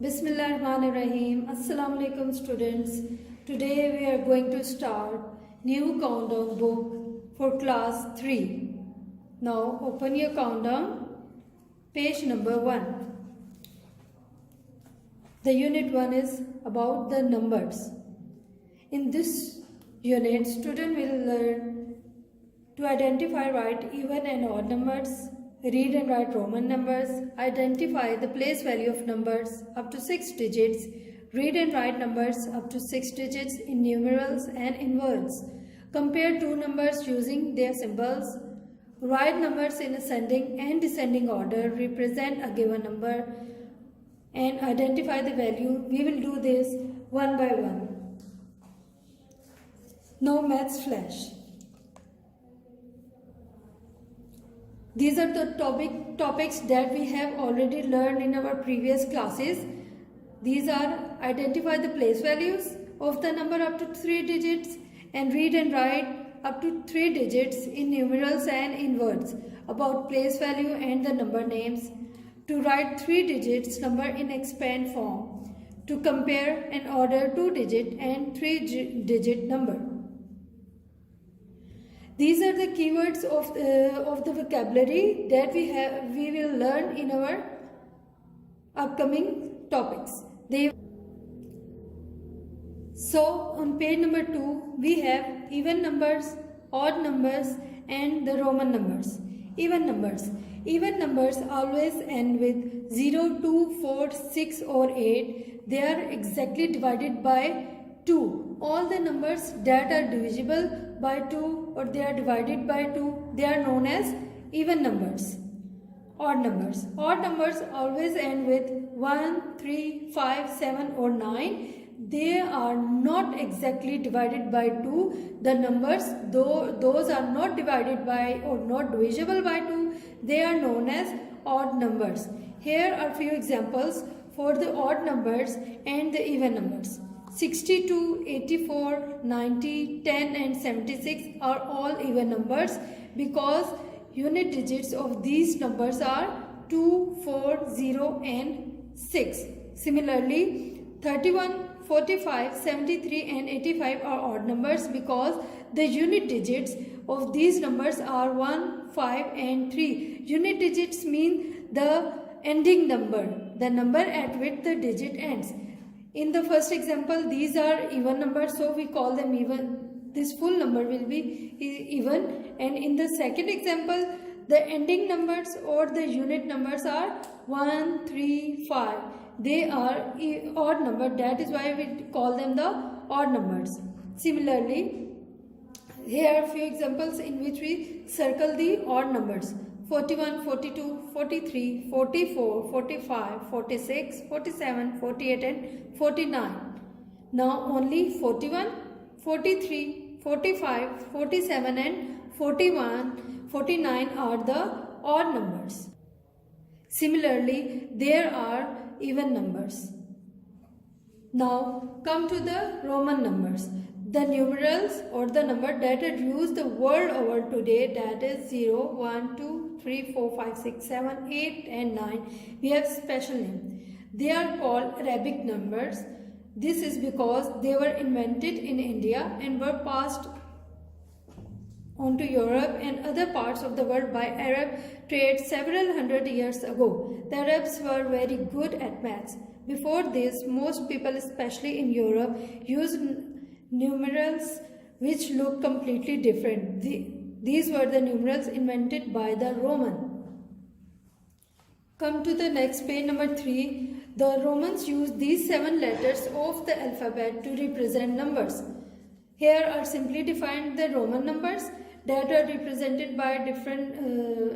Bismillahirrahmanirrahim. Assalamu alaikum students. Today we are going to start new countdown book for class 3. Now open your countdown, page number 1. The unit 1 is about the numbers. In this unit, student will learn to identify, write even and odd numbers, read and write Roman numbers, identify the place value of numbers up to 6 digits, read and write numbers up to 6 digits in numerals and in words, compare two numbers using their symbols, write numbers in ascending and descending order, represent a given number, and identify the value. We will do this one by one. No maths flash. These are the topics that we have already learned in our previous classes. These are identify the place values of the number up to 3 digits and read and write up to 3 digits in numerals and in words about place value and the number names. To write 3 digits number in expand form. To compare and order 2 digit and 3 digit number. These are the keywords of the vocabulary that we will learn in our upcoming topics. So on page number 2 we have even numbers, odd numbers and the Roman numbers. Even numbers. Even numbers always end with 0, 2, 4, 6 or 8. They are exactly divided by 2. All the numbers that are divisible by 2 or they are divided by 2, they are known as even numbers. Odd numbers. Odd numbers always end with 1, 3, 5, 7 or 9. They are not exactly divided by 2. The numbers, though those are not divided by or not divisible by 2, they are known as odd numbers. Here are few examples for the odd numbers and the even numbers. 62, 84, 90, 10 and 76 are all even numbers because unit digits of these numbers are 2, 4, 0 and 6. Similarly, 31, 45, 73 and 85 are odd numbers because the unit digits of these numbers are 1, 5 and 3. Unit digits mean the ending number, the number at which the digit ends. In the first example, these are even numbers, so we call them even. This full number will be even. And in the second example, the ending numbers or the unit numbers are 1, 3, 5. They are odd number. That is why we call them the odd numbers. Similarly, here are few examples in which we circle the odd numbers. 41, 42, 43, 44, 45, 46, 47, 48 and 49. Now only 41, 43, 45, 47 and 41, 49 are the odd numbers. Similarly, there are even numbers. Now come to the Roman numbers. The numerals or the number that are used the world over today, that is 0, 1, 2, 3, 4, 5, 6, 7, 8 and 9. We have special name. They are called Arabic numbers. This is because they were invented in India and were passed on to Europe and other parts of the world by Arab trade several hundred years ago. The Arabs were very good at maths. Before this, most people, especially in Europe, used numerals which look completely different. These were the numerals invented by the Roman. Come to the next page, number 3. The Romans used these 7 letters of the alphabet to represent numbers. Here are simply defined the Roman numbers that are represented by different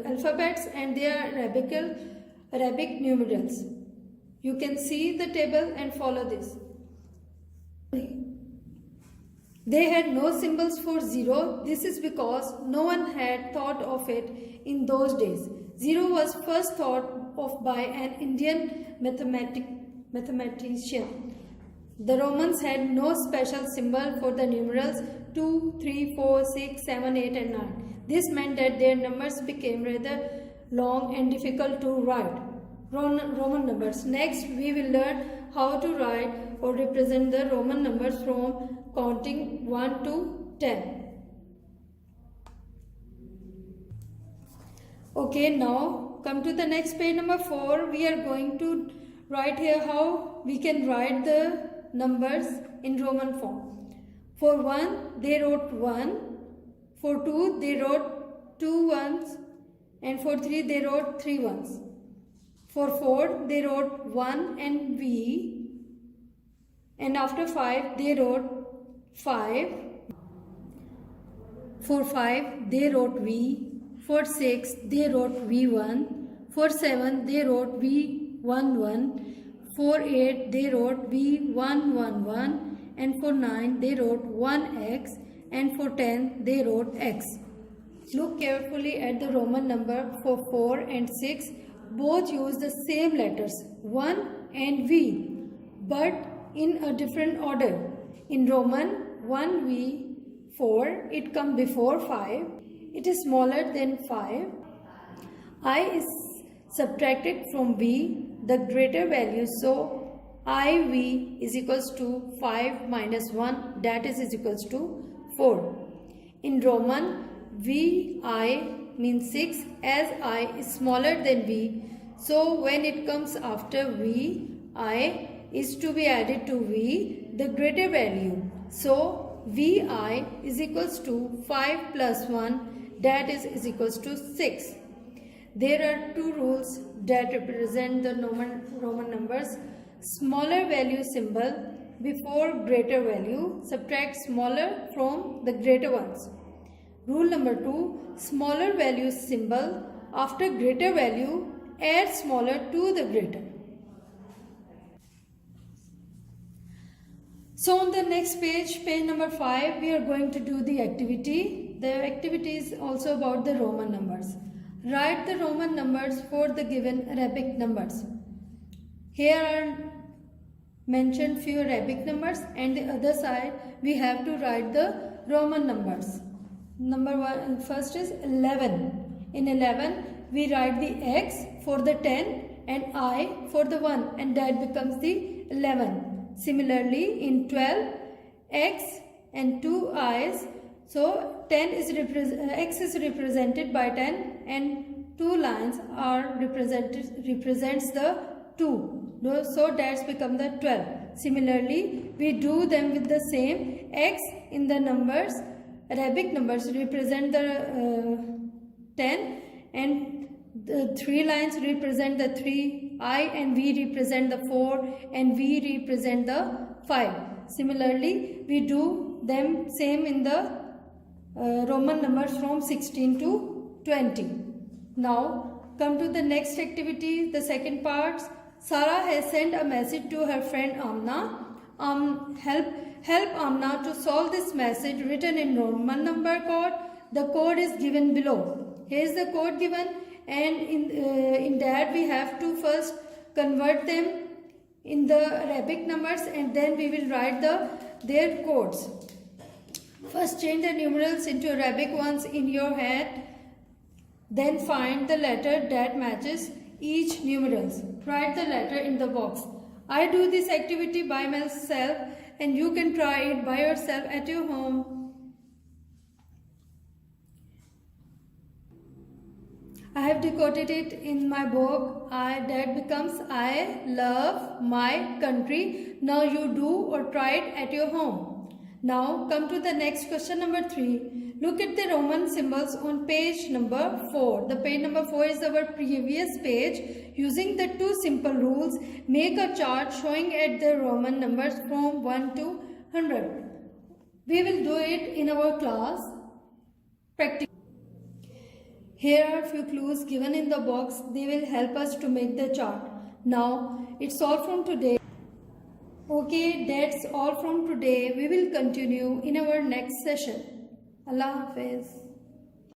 alphabets and they are Arabic numerals. You can see the table and follow this. They had no symbols for 0. This is because no one had thought of it in those days. 0 was first thought of by an Indian mathematician. The Romans had no special symbol for the numerals 2, 3, 4, 6, 7, 8 and 9. This meant that their numbers became rather long and difficult to write. Roman numbers. Next, we will learn how to write or represent the Roman numbers from counting 1 to 10. Okay, now come to the next page number 4. We are going to write here how we can write the numbers in Roman form. For 1, they wrote 1. For 2, they wrote 2 ones. And for 3, they wrote 3 ones. For 4, they wrote 1 and V. And after 5, they wrote 5. For 5, they wrote V. For 6, they wrote V1. For 7, they wrote V11. For 8, they wrote V111. And for 9, they wrote 1x. And for 10, they wrote x. Look carefully at the Roman number for 4 and 6. Both use the same letters 1 and V, but in a different order. In Roman 1V 4, it comes before 5. It is smaller than 5. I is subtracted from V, the greater value. So IV is equals to 5 minus 1, that is equals to 4. In Roman, VI means 6, as I is smaller than V. So when it comes after V, I is to be added to V, the greater value. So VI is equals to 5 plus 1, that is equals to 6. There are two rules that represent the Roman numbers. Smaller value symbol before greater value, subtract smaller from the greater ones. Rule number 2, smaller value symbol after greater value, add smaller to the greater. So on the next page, page number 5, we are going to do the activity. The activity is also about the Roman numbers. Write the Roman numbers for the given Arabic numbers. Here are mentioned few Arabic numbers, and the other side we have to write the Roman numbers. Number 1, first is 11. In 11, we write the X for the 10 and I for the 1, and that becomes the 11. Similarly, in 12, X and 2 I's. So 10 is X is represented by 10 and 2 lines are represents the 2. So that's become the 12. Similarly, we do them with the same. X in the numbers, Arabic numbers represent the 10 and the 3 lines represent the 3, I and V represent the 4 and V represent the 5. Similarly, we do them same in the Roman numbers from 16 to 20. Now come to the next activity, the second part. Sarah has sent a message to her friend Amna. Help Amna to solve this message written in Roman number code. The code is given below. Here is the code given, and in that we have to first convert them in the Arabic numbers, and then we will write their codes. First change the numerals into Arabic ones in your head. Then find the letter that matches each numerals. Write the letter in the box. I do this activity by myself, and you can try it by yourself at your home. I have decoded it in my book. That becomes I love my country. Now you do or try it at your home. Now come to the next question number 3. Look at the Roman symbols on page number 4. The page number 4 is our previous page. Using the 2 simple rules, make a chart showing at the Roman numbers from 1 to 100. We will do it in our class. Practice. Here are a few clues given in the box. They will help us to make the chart. Now it's all from today. Okay, that's all from today. We will continue in our next session. Allah Hafiz.